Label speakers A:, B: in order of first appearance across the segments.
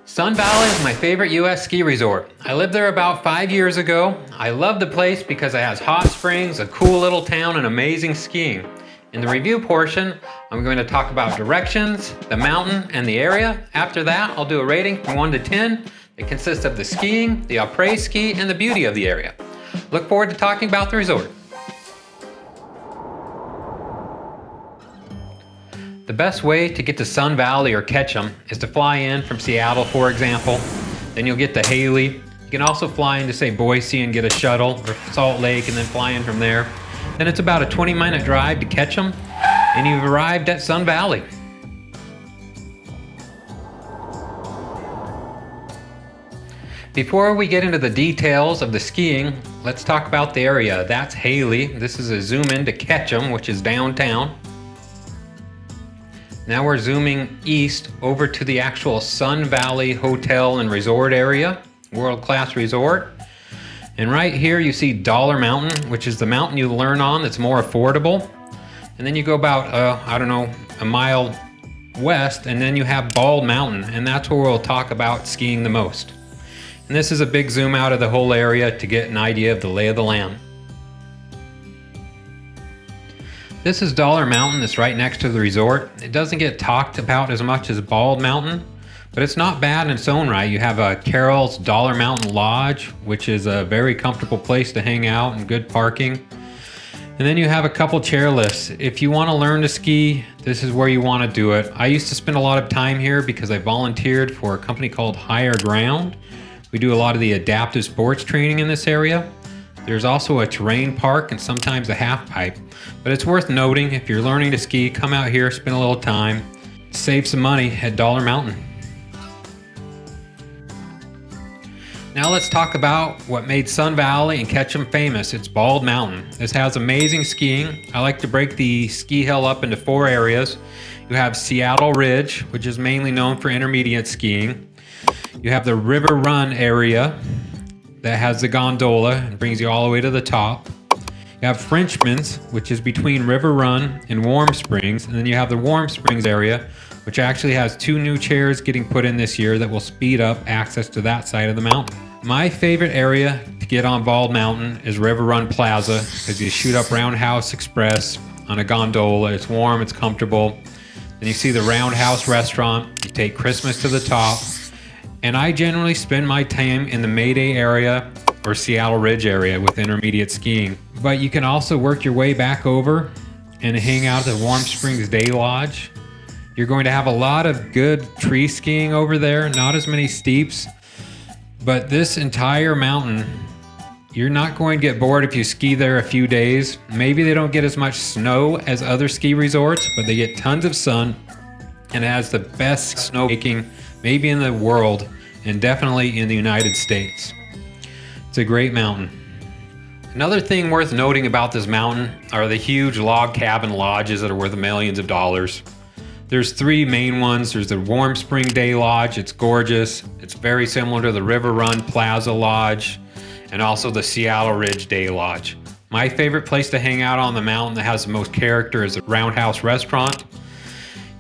A: Sun Valley is my favorite U.S. ski resort. I lived there about 5 years ago. I love the place because it has hot springs, a cool little town, and amazing skiing. In the review portion, I'm going to talk about directions, the mountain, and the area. After that, I'll do a rating from 1 to 10. It consists of the skiing, the après-ski, and the beauty of the area. Look forward to talking about the resort. The best way to get to Sun Valley or Ketchum is to fly in from Seattle, for example. Then you'll get to Hailey. You can also fly into, say, Boise and get a shuttle, or Salt Lake, and then fly in from there. Then it's about a 20-minute drive to Ketchum, and you've arrived at Sun Valley. Before we get into the details of the skiing, let's talk about the area. That's Hailey. This is a zoom in to Ketchum, which is downtown. Now we're zooming east over to the actual Sun Valley Hotel and Resort area, world-class resort. And right here you see Dollar Mountain, which is the mountain you learn on that's more affordable. And then you go about, a mile west, and then you have Bald Mountain, and that's where we'll talk about skiing the most. And this is a big zoom out of the whole area to get an idea of the lay of the land. This is Dollar Mountain that's right next to the resort. It doesn't get talked about as much as Bald Mountain, but it's not bad in its own right. You have a Carol's Dollar Mountain Lodge, which is a very comfortable place to hang out and good parking. And then you have a couple chairlifts. If you want to learn to ski, this is where you want to do it. I used to spend a lot of time here because I volunteered for a company called Higher Ground. We do a lot of the adaptive sports training in this area. There's also a terrain park and sometimes a half pipe. But it's worth noting, if you're learning to ski, come out here, spend a little time, save some money at Dollar Mountain. Now let's talk about what made Sun Valley and Ketchum famous. It's Bald Mountain. This has amazing skiing. I like to break the ski hill up into 4 areas. You have Seattle Ridge, which is mainly known for intermediate skiing. You have the River Run area that has the gondola and brings you all the way to the top. You have Frenchman's, which is between River Run and Warm Springs, and then you have the Warm Springs area, which actually has 2 new chairs getting put in this year that will speed up access to that side of the mountain. My favorite area to get on Bald Mountain is River Run Plaza, because you shoot up Roundhouse Express on a gondola. It's warm, it's comfortable. Then you see the Roundhouse restaurant. You take Christmas to the top. And I generally spend my time in the Mayday area or Seattle Ridge area with intermediate skiing. But you can also work your way back over and hang out at the Warm Springs Day Lodge. You're going to have a lot of good tree skiing over there, not as many steeps. But this entire mountain, you're not going to get bored if you ski there a few days. Maybe they don't get as much snow as other ski resorts, but they get tons of sun, and it has the best snowmaking maybe in the world, and definitely in the United States. It's a great mountain. Another thing worth noting about this mountain are the huge log cabin lodges that are worth millions of dollars. There's 3 main ones. There's the Warm Spring Day Lodge. It's gorgeous. It's very similar to the River Run Plaza Lodge, and also the Seattle Ridge Day Lodge. My favorite place to hang out on the mountain that has the most character is the Roundhouse restaurant.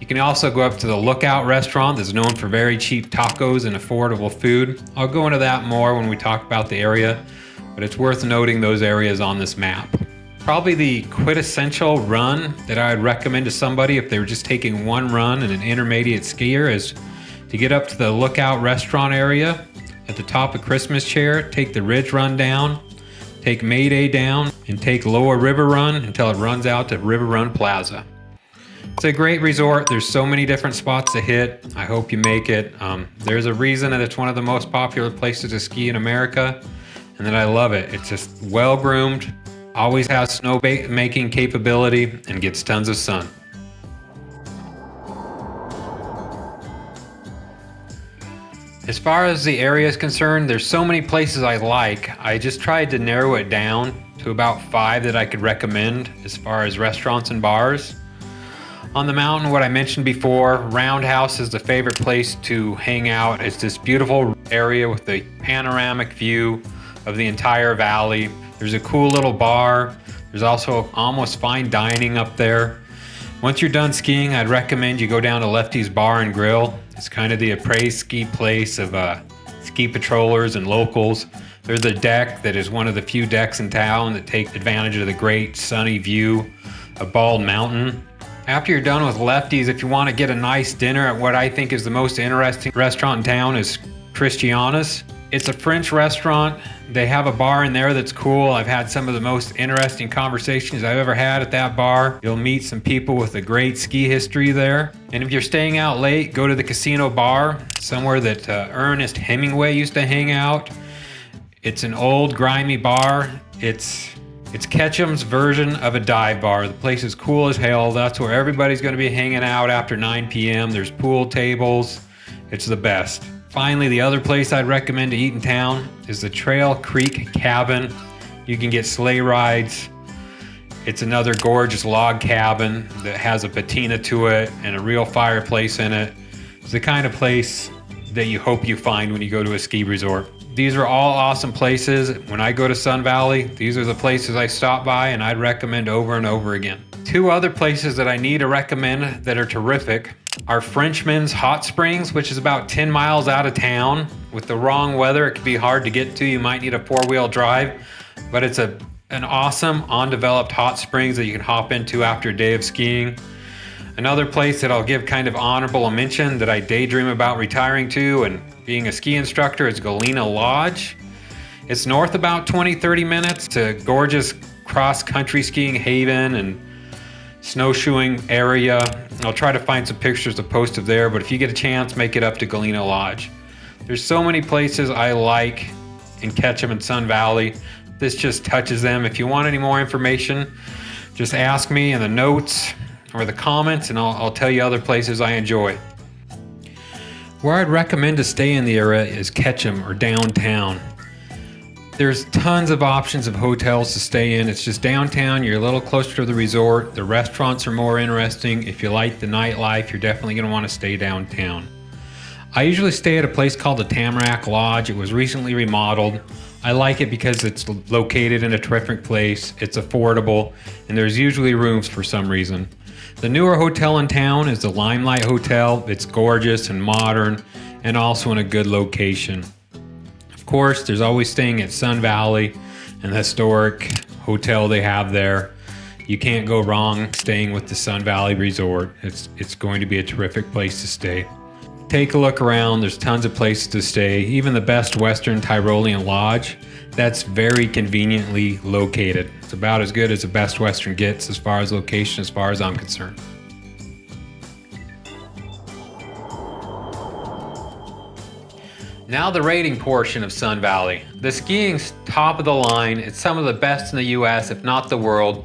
A: You can also go up to the Lookout restaurant that's known for very cheap tacos and affordable food. I'll go into that more when we talk about the area, but it's worth noting those areas on this map. Probably the quintessential run that I would recommend to somebody if they were just taking one run and an intermediate skier is to get up to the Lookout restaurant area at the top of Christmas Chair, take the Ridge Run down, take Mayday down, and take Lower River Run until it runs out to River Run Plaza. It's a great resort. There's so many different spots to hit. I hope you make it. There's a reason that it's one of the most popular places to ski in America, and that I love it. It's just well-groomed, always has snow-making capability, and gets tons of sun. As far as the area is concerned, there's so many places I like. I just tried to narrow it down to about 5 that I could recommend as far as restaurants and bars. On the mountain, what I mentioned before, Roundhouse is the favorite place to hang out. It's this beautiful area with a panoramic view of the entire valley. There's a cool little bar. There's also almost fine dining up there. Once you're done skiing, I'd recommend you go down to Lefty's Bar and Grill. It's kind of the après-ski place of ski patrollers and locals. There's a deck that is one of the few decks in town that take advantage of the great sunny view of Bald Mountain. After you're done with Lefties, if you want to get a nice dinner at what I think is the most interesting restaurant in town is Christiana's. It's a French restaurant. They have a bar in there that's cool. I've had some of the most interesting conversations I've ever had at that bar. You'll meet some people with a great ski history there. And if you're staying out late, go to the Casino Bar, somewhere that Ernest Hemingway used to hang out. It's an old, grimy bar. It's Ketchum's version of a dive bar. The place is cool as hell. That's where everybody's going to be hanging out after 9 p.m. There's pool tables. It's the best. Finally, the other place I'd recommend to eat in town is the Trail Creek Cabin. You can get sleigh rides. It's another gorgeous log cabin that has a patina to it and a real fireplace in it. It's the kind of place that you hope you find when you go to a ski resort. These are all awesome places. When I go to Sun Valley, these are the places I stop by and I'd recommend over and over again. Two other places that I need to recommend that are terrific are Frenchman's Hot Springs, which is about 10 miles out of town. With the wrong weather, it can be hard to get to. You might need a 4-wheel drive, but it's an awesome undeveloped hot springs that you can hop into after a day of skiing. Another place that I'll give kind of honorable mention that I daydream about retiring to and being a ski instructor is Galena Lodge. It's north about 20-30 minutes. It's a gorgeous cross-country skiing haven and snowshoeing area. I'll try to find some pictures to post of there, but if you get a chance, make it up to Galena Lodge. There's so many places I like in Ketchum and Sun Valley. This just touches them. If you want any more information, just ask me in the notes or the comments and I'll tell you other places I enjoy. Where I'd recommend to stay in the area is Ketchum or downtown. There's tons of options of hotels to stay in. It's just downtown. You're a little closer to the resort. The restaurants are more interesting. If you like the nightlife, you're definitely going to want to stay downtown. I usually stay at a place called the Tamarack Lodge. It was recently remodeled. I like it because it's located in a terrific place. It's affordable, and there's usually rooms for some reason. The newer hotel in town is the Limelight Hotel. It's gorgeous and modern, and also in a good location. Of course, there's always staying at Sun Valley and the historic hotel they have there. You can't go wrong staying with the Sun Valley Resort. It's going to be a terrific place to stay. Take a look around. There's tons of places to stay. Even the Best Western Tyrolean Lodge, that's very conveniently located. It's about as good as the Best Western gets as far as location, as far as I'm concerned. Now the rating portion of Sun Valley. The skiing's top of the line. It's some of the best in the US, if not the world.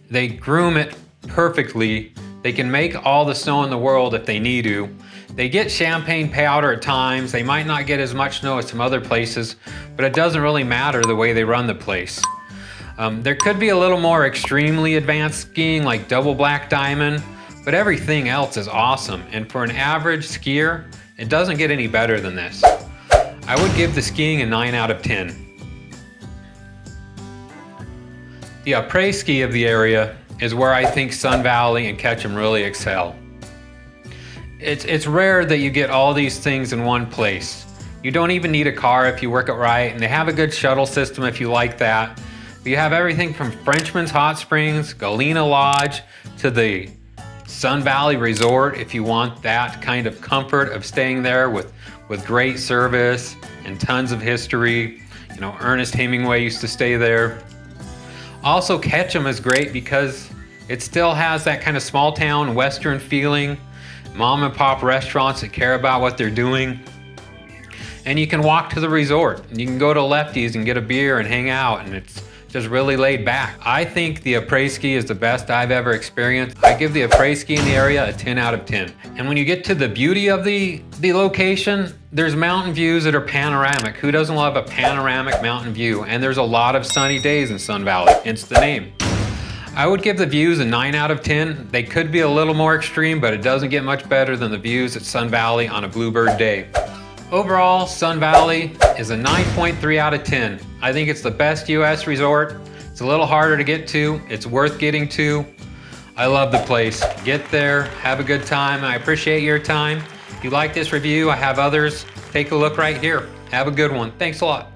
A: They groom it perfectly. They can make all the snow in the world if they need to. They get champagne powder at times. They might not get as much snow as some other places, but it doesn't really matter the way they run the place. There could be a little more extremely advanced skiing like double black diamond, but everything else is awesome. And for an average skier, it doesn't get any better than this. I would give the skiing a 9 out of 10. The après-ski of the area is where I think Sun Valley and Ketchum really excel. It's rare that you get all these things in one place. You don't even need a car if you work it right, and they have a good shuttle system if you like that. But you have everything from Frenchman's Hot Springs, Galena Lodge, to the Sun Valley Resort if you want that kind of comfort of staying there with great service and tons of history. You know, Ernest Hemingway used to stay there. Also, Ketchum is great because it still has that kind of small town western feeling, mom and pop restaurants that care about what they're doing. And you can walk to the resort and you can go to Lefties and get a beer and hang out, and it's just really laid back. I think the après-ski is the best I've ever experienced. I give the après-ski in the area a 10 out of 10. And when you get to the beauty of the location, there's mountain views that are panoramic. Who doesn't love a panoramic mountain view? And there's a lot of sunny days in Sun Valley, hence the name. I would give the views a 9 out of 10. They could be a little more extreme, but it doesn't get much better than the views at Sun Valley on a Bluebird day. Overall, Sun Valley is a 9.3 out of 10. I think it's the best US resort. It's a little harder to get to. It's worth getting to. I love the place. Get there, have a good time. I appreciate your time. If you like this review, I have others. Take a look right here. Have a good one. Thanks a lot.